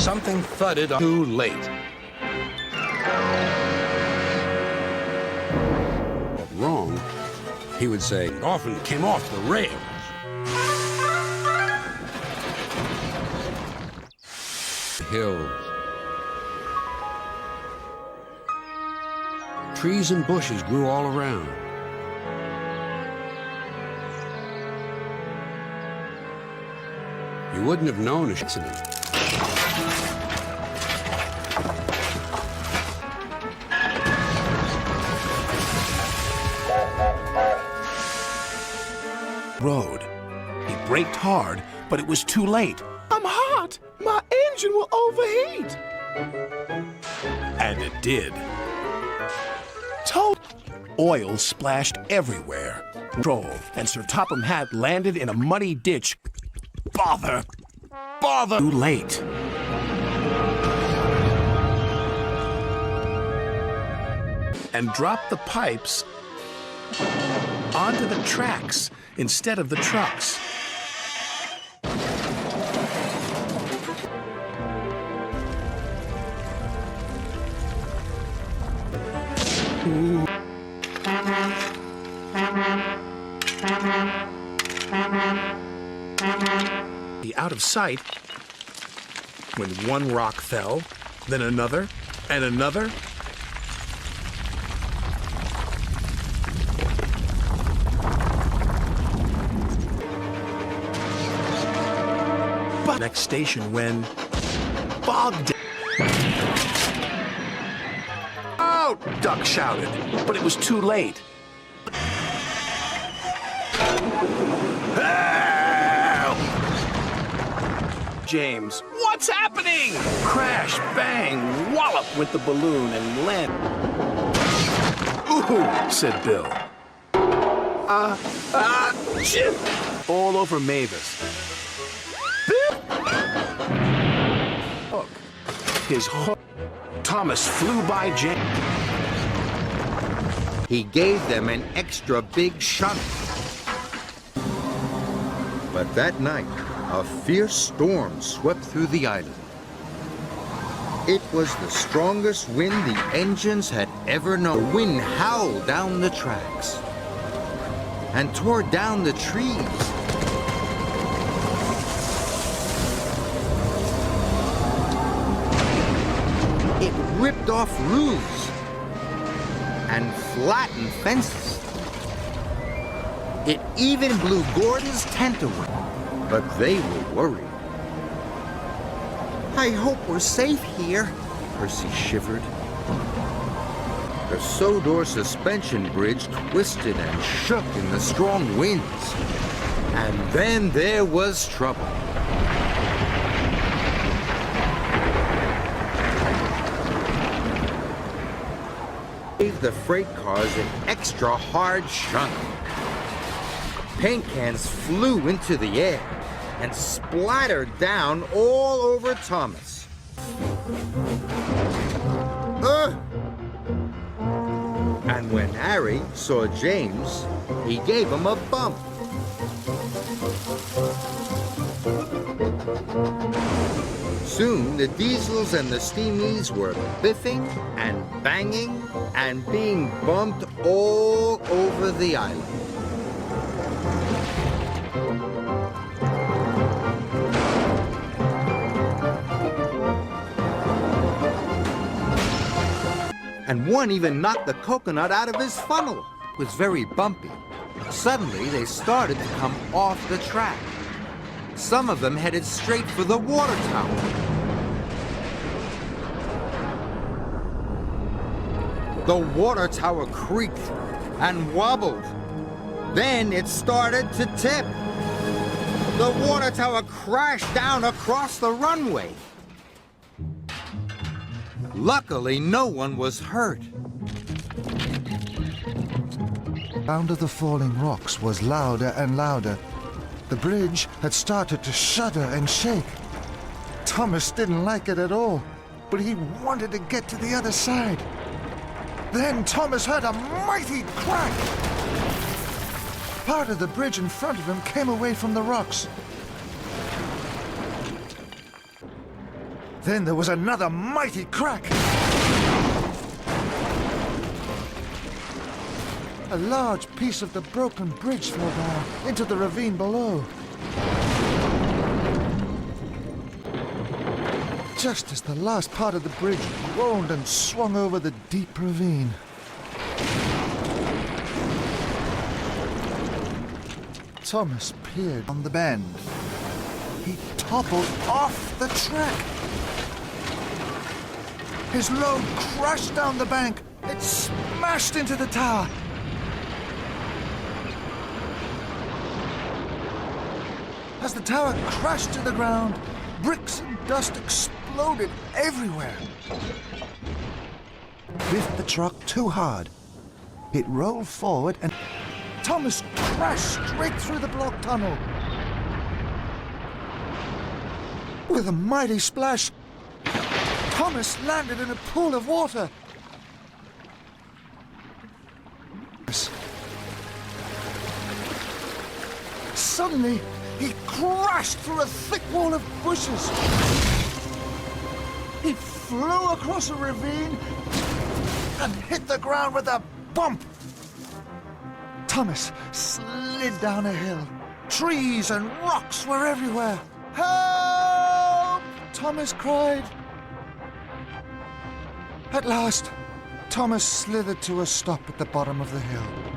something thudded too late. Wrong, he would say, Often came off the rails. hills. Trees and bushes grew all around. You wouldn't have known an accident. Road. He braked hard, but it was too late. I'm hot! My engine will overheat! And it did. Oil splashed everywhere. And Sir Topham Hatt landed in a muddy ditch. Bother! Bother! Too late. And dropped the pipes onto the tracks instead of the trucks. Ooh. Out of sight when one rock fell, then another, and another. But next station when bogged. Oh, Duck shouted, but it was too late. James, what's happening? Crash, bang, wallop went the balloon and landed. Ooh, said Bill. Shit. All over Mavis. Bill! Look, his hook. Thomas flew by James. He gave them an extra big shot. But that night, a fierce storm swept through the island. It was the strongest wind the engines had ever known. The wind howled down the tracks and tore down the trees. It ripped off roofs and flattened fences. It even blew Gordon's tent away. But they were worried. I hope we're safe here, Percy shivered. The Sodor suspension bridge twisted and shook in the strong winds. And then there was trouble. Gave the freight cars an extra hard shunt. Paint cans flew into the air and splattered down all over Thomas. And when Harry saw James, he gave him a bump. Soon, the diesels and the steamies were biffing and banging and being bumped all over the island. And one even knocked the coconut out of his funnel. It was very bumpy. Suddenly, they started to come off the track. Some of them headed straight for the water tower. The water tower creaked and wobbled. Then it started to tip. The water tower crashed down across the runway. Luckily, no one was hurt. The sound of the falling rocks was louder and louder. The bridge had started to shudder and shake. Thomas didn't like it at all, but he wanted to get to the other side. Then Thomas heard a mighty crack. Part of the bridge in front of him came away from the rocks. Then there was another mighty crack. A large piece of the broken bridge fell down into the ravine below. Just as the last part of the bridge groaned and swung over the deep ravine. Thomas peered on the bend. He toppled off the track. His load crashed down the bank. It smashed into the tower. As the tower crashed to the ground, bricks and dust exploded everywhere. Biffed the truck too hard. It rolled forward and Thomas crashed straight through the block tunnel. With a mighty splash, Thomas landed in a pool of water. Suddenly, he crashed through a thick wall of bushes. He flew across a ravine and hit the ground with a bump. Thomas slid down a hill. Trees and rocks were everywhere. Help! Thomas cried. At last, Thomas slithered to a stop at the bottom of the hill.